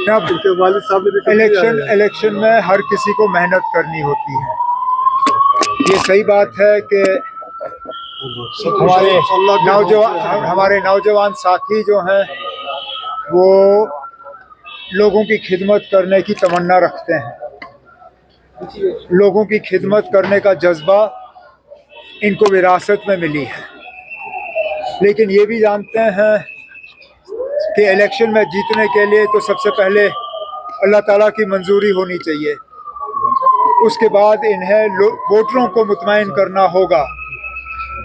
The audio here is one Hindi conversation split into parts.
अब वालिद साहब ने इलेक्शन में हर किसी को मेहनत करनी होती है। ये सही बात है कि हमारे नौजवान साथी जो हैं वो लोगों की खिदमत करने की तमन्ना रखते हैं। लोगों की खिदमत करने का जज्बा इनको विरासत में मिली है, लेकिन ये भी जानते हैं कि इलेक्शन में जीतने के लिए तो सबसे पहले अल्लाह ताला की मंजूरी होनी चाहिए। उसके बाद इन्हें वोटरों को मुतमईन करना होगा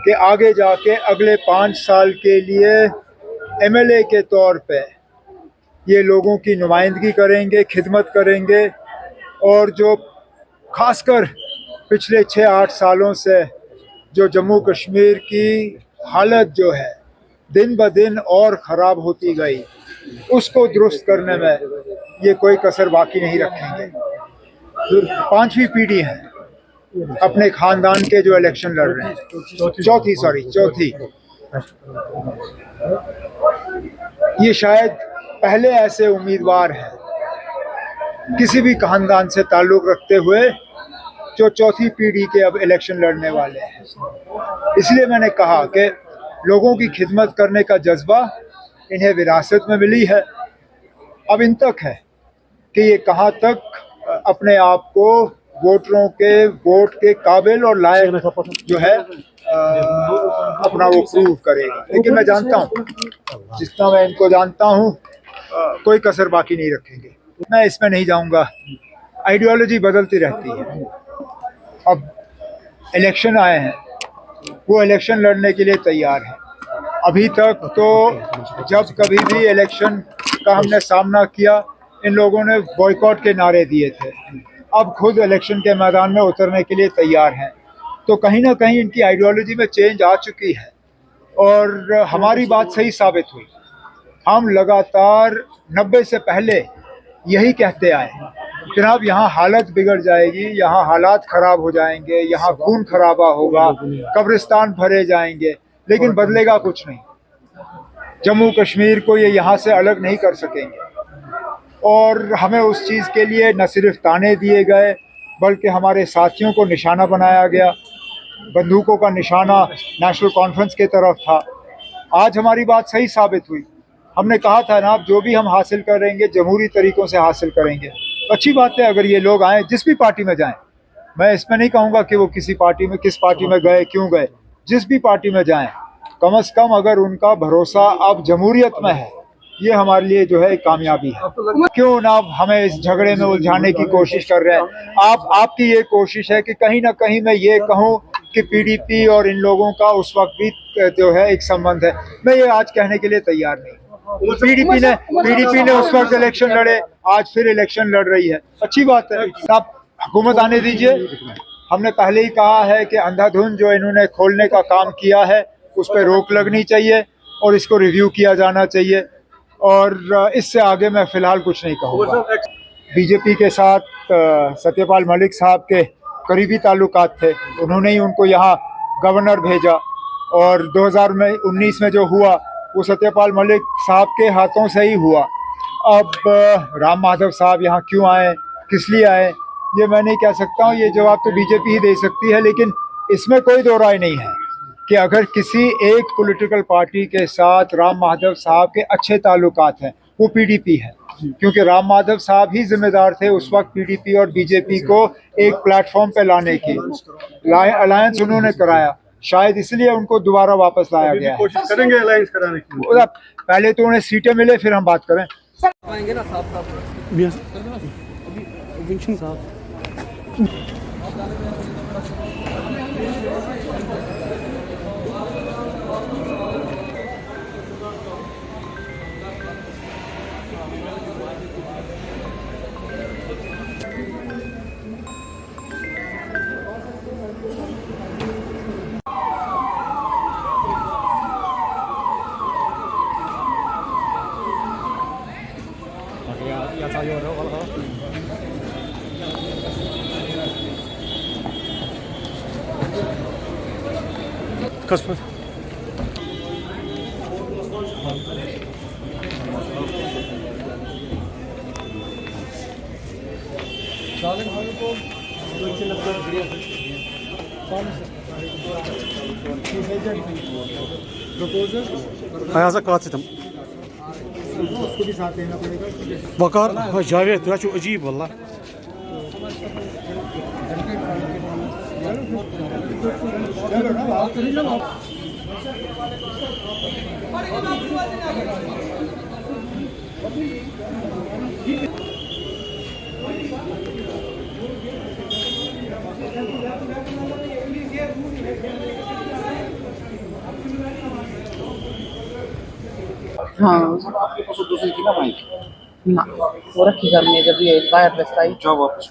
कि आगे जाके अगले 5 साल के लिए एमएलए के तौर पे ये लोगों की नुमाइंदगी करेंगे, खिदमत करेंगे, और जो खासकर पिछले 6-8 सालों से जो जम्मू कश्मीर की हालत जो है दिन ब दिन और ख़राब होती गई, उसको दुरुस्त करने में ये कोई कसर बाकी नहीं रखेंगे। 5वीं पीढ़ी है अपने ख़ानदान के जो इलेक्शन लड़ रहे हैं, चौथी। ये शायद पहले ऐसे उम्मीदवार हैं किसी भी ख़ानदान से ताल्लुक़ रखते हुए जो चौथी पीढ़ी के अब इलेक्शन लड़ने वाले हैं। इसलिए मैंने कहा कि लोगों की खिदमत करने का जज्बा इन्हें विरासत में मिली है। अब इन तक है कि ये कहाँ तक अपने आप को वोटरों के वोट के काबिल और लायक जो है अपना वो प्रूव करेगा। लेकिन मैं जानता हूँ, जितना मैं इनको जानता हूँ, कोई कसर बाकी नहीं रखेंगे। मैं इसमें नहीं जाऊँगा, आइडियोलॉजी बदलती रहती है। अब इलेक्शन आए हैं, वो इलेक्शन लड़ने के लिए तैयार है। अभी तक तो जब कभी भी इलेक्शन का हमने सामना किया, इन लोगों ने बॉयकॉट के नारे दिए थे। अब खुद इलेक्शन के मैदान में उतरने के लिए तैयार हैं। तो कहीं ना कहीं इनकी आइडियोलॉजी में चेंज आ चुकी है और हमारी बात सही साबित हुई। हम लगातार 90 से पहले यही कहते आए, जनाब यहाँ हालत बिगड़ जाएगी, यहाँ हालात ख़राब हो जाएंगे, यहाँ खून खराबा होगा, कब्रिस्तान भरे जाएंगे, लेकिन बदलेगा कुछ नहीं। जम्मू कश्मीर को ये यहाँ से अलग नहीं कर सकेंगे। और हमें उस चीज़ के लिए न सिर्फ ताने दिए गए, बल्कि हमारे साथियों को निशाना बनाया गया। बंदूकों का निशाना नेशनल कॉन्फ्रेंस की तरफ था। आज हमारी बात सही साबित हुई। हमने कहा था ना, जो भी हम हासिल करेंगे जमहूरी तरीक़ों से हासिल करेंगे। अच्छी बात है अगर ये लोग आएँ, जिस भी पार्टी में जाएं। मैं इसमें नहीं कहूँगा कि वो किस पार्टी में गए, क्यों गए। जिस भी पार्टी में जाएं, कम से कम अगर उनका भरोसा अब जमहूरियत में है, ये हमारे लिए जो है कामयाबी है। क्यों ना हमें इस झगड़े में उलझाने की कोशिश कर रहे हैं। आपकी ये कोशिश है कि कहीं ना कहीं मैं ये कहूँ कि पीडीपी और इन लोगों का उस वक्त भी जो है एक संबंध है। मैं ये आज कहने के लिए तैयार नहीं। पीडीपी ने उस वक्त इलेक्शन लड़े, आज फिर इलेक्शन लड़ रही है। अच्छी बात है, आप हुकूमत आने दीजिए। हमने पहले ही कहा है कि अंधाधुंध जो इन्होंने खोलने का काम किया है उस पर रोक लगनी चाहिए और इसको रिव्यू किया जाना चाहिए। और इससे आगे मैं फ़िलहाल कुछ नहीं कहूँगा। बीजेपी के साथ सत्यपाल मलिक साहब के करीबी ताल्लुकात थे, उन्होंने ही उनको यहाँ गवर्नर भेजा। और 2019 में जो हुआ वो सत्यपाल मलिक साहब के हाथों से ही हुआ। अब राम माधव साहब यहाँ क्यों आए, किस लिए आए, ये मैं नहीं कह सकता हूँ। ये जवाब तो बीजेपी ही दे सकती है। लेकिन इसमें कोई दो राय नहीं है कि अगर किसी एक पॉलिटिकल पार्टी के साथ राम माधव साहब के अच्छे ताल्लुकात हैं, वो पीडीपी है। क्योंकि राम माधव साहब ही जिम्मेदार थे उस वक्त पीडीपी और बीजेपी को एक प्लेटफॉर्म पे लाने की। अलायंस उन्होंने कराया, शायद इसलिए उनको दोबारा वापस लाया गया है। करेंगे अलायंस कराने की। पहले तो उन्हें सीटें मिले, फिर हम बात करें। Kasper. Ayağınıza kaçtım. उसको भी साथ लेना पड़ेगा। Bakar, ha Javed, ya çok acayip valla. चलो ना आप हाँ आपके पास वो दूसरी थी ना माइक ना वो रखी घर में जब ये वायरलेस आई जाओ वापस